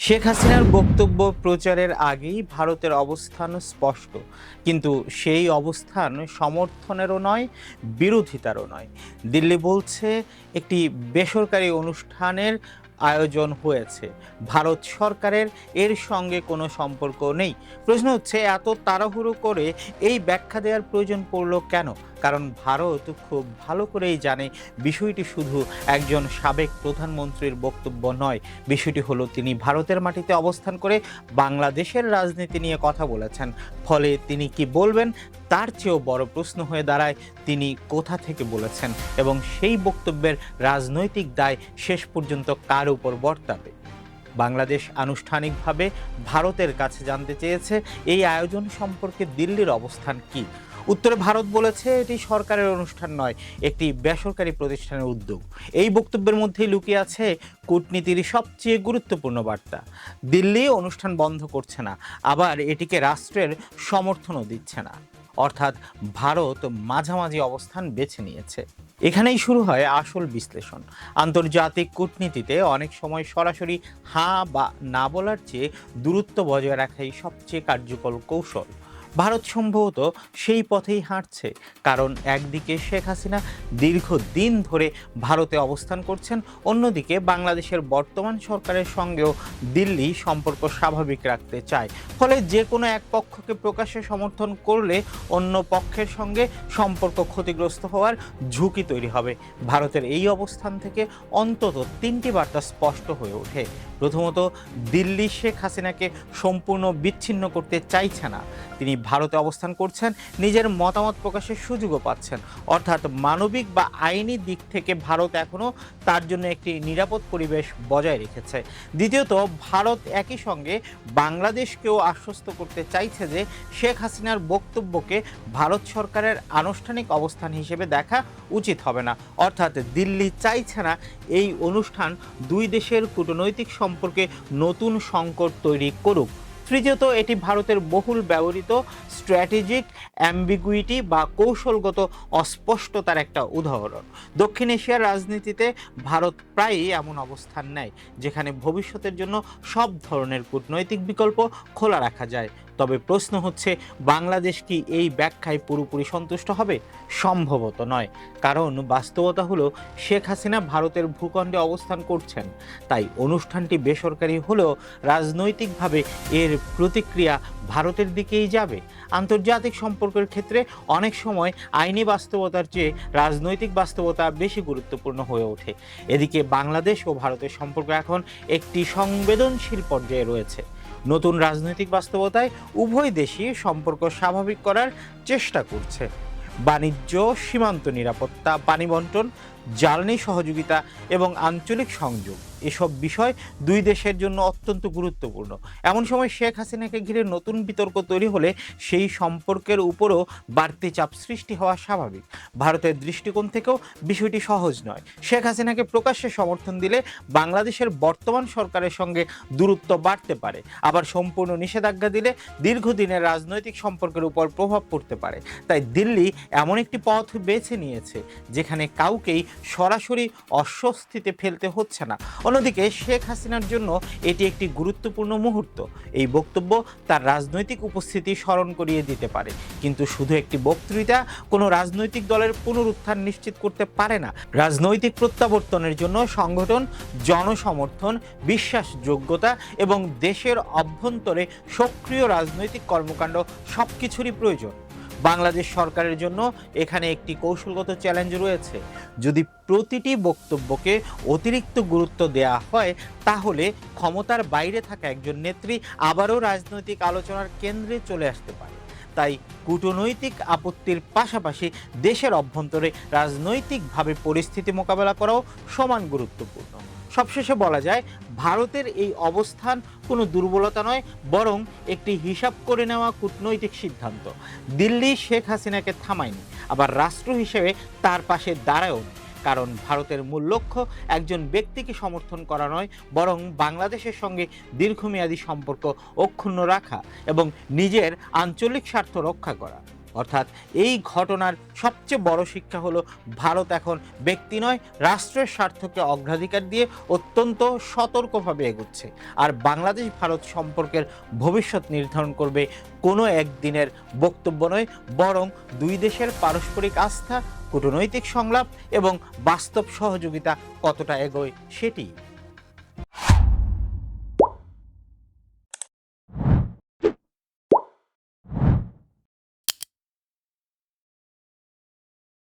শেখ হাসিনার বক্তব্য প্রচারের আগেই ভারতের অবস্থান স্পষ্ট, কিন্তু সেই অবস্থান সমর্থনেরও নয়, বিরোধিতারও নয়। দিল্লি বলছে একটি বেসরকারি অনুষ্ঠানের আয়োজন হয়েছে, ভারত সরকারের এর সঙ্গে কোনো সম্পর্ক নেই। প্রশ্ন হচ্ছে, এত তাড়াহুড়ো করে এই ব্যাখ্যা দেওয়ার প্রয়োজন পড়লো কেন? কারণ ভারত খুব ভালো করেই জানে বিষয়টি শুধু একজন সাবেক প্রধানমন্ত্রীর বক্তব্য নয়। বিষয়টি হলো, তিনি ভারতের মাটিতে অবস্থান করে বাংলাদেশের রাজনীতি নিয়ে কথা বলেছেন। ফলে তিনি কি বলবেন তার চেয়েও বড় প্রশ্ন হয়ে দাঁড়ায় তিনি কোথা থেকে বলেছেন এবং সেই বক্তব্যের রাজনৈতিক দায় শেষ পর্যন্ত কার উপর বর্তাবে। বাংলাদেশ আনুষ্ঠানিকভাবে ভারতের কাছে জানতে চেয়েছে এই আয়োজন সম্পর্কে দিল্লির অবস্থান কি। উত্তরে ভারত বলেছে এটি সরকারের অনুষ্ঠান নয়, একটি বেসরকারি প্রতিষ্ঠানের উদ্যোগ। এই বক্তব্যের মধ্যেই লুকিয়ে আছে কূটনীতির সবচেয়ে গুরুত্বপূর্ণ বার্তা। দিল্লি অনুষ্ঠান বন্ধ করছে না, আবার এটিকে রাষ্ট্রের সমর্থনও দিচ্ছে না। অর্থাৎ ভারত মাঝামাঝি অবস্থান বেছে নিয়েছে। এখানেই শুরু হয় আসল বিশ্লেষণ। আন্তর্জাতিক কূটনীতিতে অনেক সময় সরাসরি হ্যাঁ বা না বলার চেয়ে দূরত্ব বজায় রাখাই সবচেয়ে কার্যকর কৌশল। ভারত সম্ভবত সেই পথেই হাঁটছে, কারণ একদিকে শেখ হাসিনা দীর্ঘদিন ধরে ভারতে অবস্থান করছেন, অন্যদিকে বাংলাদেশের বর্তমান সরকারের সঙ্গেও দিল্লি সম্পর্ক স্বাভাবিক রাখতে চায়। ফলে যে কোনো এক পক্ষকে প্রকাশ্যে সমর্থন করলে অন্য পক্ষের সঙ্গে সম্পর্ক ক্ষতিগ্রস্ত হওয়ার ঝুঁকি তৈরি হবে। ভারতের এই অবস্থান থেকে অন্তত তিনটি বার্তা স্পষ্ট হয়ে ওঠে। প্রথমত, দিল্লি শেখ হাসিনাকে সম্পূর্ণ বিচ্ছিন্ন করতে চাইছে না। তিনি ভারতে অবস্থান করছেন, নিজের মতামত প্রকাশের সুযোগও পাচ্ছেন। অর্থাৎ মানবিক বা আইনি দিক থেকে ভারত এখনও তার জন্য একটি নিরাপদ পরিবেশ বজায় রেখেছে। দ্বিতীয়ত, ভারত একই সঙ্গে বাংলাদেশকেও আশ্বস্ত করতে চাইছে যে শেখ হাসিনার বক্তব্যকে ভারত সরকারের আনুষ্ঠানিক অবস্থান হিসেবে দেখা উচিত হবে না। অর্থাৎ দিল্লি চাইছে না এই অনুষ্ঠান দুই দেশের কূটনৈতিক সম্পর্কে নতুন সংকট তৈরি করুক। তৃতীয়ত, এটি ভারতের বহুল ব্যবহৃত স্ট্র্যাটেজিক অ্যাম্বিগুইটি বা কৌশলগত অস্পষ্টতার একটা উদাহরণ। দক্ষিণ এশিয়ার রাজনীতিতে ভারত প্রায়ই এমন অবস্থান নেয় যেখানে ভবিষ্যতের জন্য সব ধরনের কূটনৈতিক বিকল্প খোলা রাখা যায়। তবে প্রশ্ন হচ্ছে, বাংলাদেশ কি এই ব্যাখ্যায় পুরোপুরি সন্তুষ্ট হবে? সম্ভবত নয়, কারণ বাস্তবতা হলো শেখ হাসিনা ভারতের ভূখণ্ডে অবস্থান করছেন। তাই অনুষ্ঠানটি বেসরকারি হলেও রাজনৈতিকভাবে এর প্রতিক্রিয়া ভারতের দিকেই যাবে। আন্তর্জাতিক সম্পর্কের ক্ষেত্রে অনেক সময় আইনি বাস্তবতার চেয়ে রাজনৈতিক বাস্তবতা বেশি গুরুত্বপূর্ণ হয়ে ওঠে। এদিকে বাংলাদেশ ও ভারতের সম্পর্ক এখন একটি সংবেদনশীল পর্যায়ে রয়েছে। নতুন রাজনৈতিক বাস্তবতায় উভয় দেশই সম্পর্ক স্বাভাবিক করার চেষ্টা করছে। বাণিজ্য, সীমান্ত নিরাপত্তা, পানি বন্টন, জ্বালানি সহযোগিতা এবং আঞ্চলিক সংযোগ, এসব বিষয় দুই দেশের জন্য অত্যন্ত গুরুত্বপূর্ণ। এমন সময় শেখ হাসিনাকে ঘিরে নতুন বিতর্ক তৈরি হলে সেই সম্পর্কের উপরও বাড়তি চাপ সৃষ্টি হওয়া স্বাভাবিক। ভারতের দৃষ্টিকোণ থেকেও বিষয়টি সহজ নয়। শেখ হাসিনাকে প্রকাশ্যে সমর্থন দিলে বাংলাদেশের বর্তমান সরকারের সঙ্গে দূরত্ব বাড়তে পারে, আবার সম্পূর্ণ নিষেধাজ্ঞা দিলে দীর্ঘদিনের রাজনৈতিক সম্পর্কের উপর প্রভাব পড়তে পারে। তাই দিল্লি এমন একটি পথ বেছে নিয়েছে যেখানে কাউকেই সরাসরি অস্বস্তিতে ফেলতে হচ্ছে না। অন্যদিকে শেখ হাসিনার জন্য এটি একটি গুরুত্বপূর্ণ মুহূর্ত। এই বক্তব্য তার রাজনৈতিক উপস্থিতি স্মরণ করিয়ে দিতে পারে, কিন্তু শুধু একটি বক্তৃতা কোনো রাজনৈতিক দলের পুনরুত্থান নিশ্চিত করতে পারে না। রাজনৈতিক প্রত্যাবর্তনের জন্য সংগঠন, জনসমর্থন, বিশ্বাসযোগ্যতা এবং দেশের অভ্যন্তরে সক্রিয় রাজনৈতিক কর্মকাণ্ড সবকিছুরই প্রয়োজন। বাংলাদেশ সরকারের জন্য এখানে একটি কৌশলগত চ্যালেঞ্জ রয়েছে। যদি প্রতিটি বক্তব্যকে অতিরিক্ত গুরুত্ব দেওয়া হয়, তাহলে ক্ষমতার বাইরে থাকা একজন নেত্রী আবারও রাজনৈতিক আলোচনার কেন্দ্রে চলে আসতে পারে। তাই কূটনৈতিক আপত্তির পাশাপাশি দেশের অভ্যন্তরে রাজনৈতিকভাবে পরিস্থিতি মোকাবেলা করাও সমান গুরুত্বপূর্ণ। সবশেষে বলা যায়, ভারতের এই অবস্থান কোনো দুর্বলতা নয়, বরং একটি হিসাব করে নেওয়া কূটনৈতিক সিদ্ধান্ত। দিল্লি শেখ হাসিনাকে থামায়নি, আবার রাষ্ট্র হিসেবে তার পাশে দাঁড়ায়ও। কারণ ভারতের মূল লক্ষ্য একজন ব্যক্তিকে সমর্থন করা নয়, বরং বাংলাদেশের সঙ্গে দীর্ঘমেয়াদী সম্পর্ক অক্ষুণ্ণ রাখা এবং নিজের আঞ্চলিক স্বার্থ রক্ষা করা। অর্থাৎ এই ঘটনার সবচেয়ে বড় শিক্ষা হলো ভারত এখন ব্যক্তি নয়, রাষ্ট্রের স্বার্থকে অগ্রাধিকার দিয়ে অত্যন্ত সতর্কভাবে এগুচ্ছে। আর বাংলাদেশ ভারত সম্পর্কের ভবিষ্যৎ নির্ধারণ করবে কোনো একদিনের বক্তব্য নয়, বরং দুই দেশের পারস্পরিক আস্থা, কূটনৈতিক সংলাপ এবং বাস্তব সহযোগিতা কতটা এগোয় সেটি।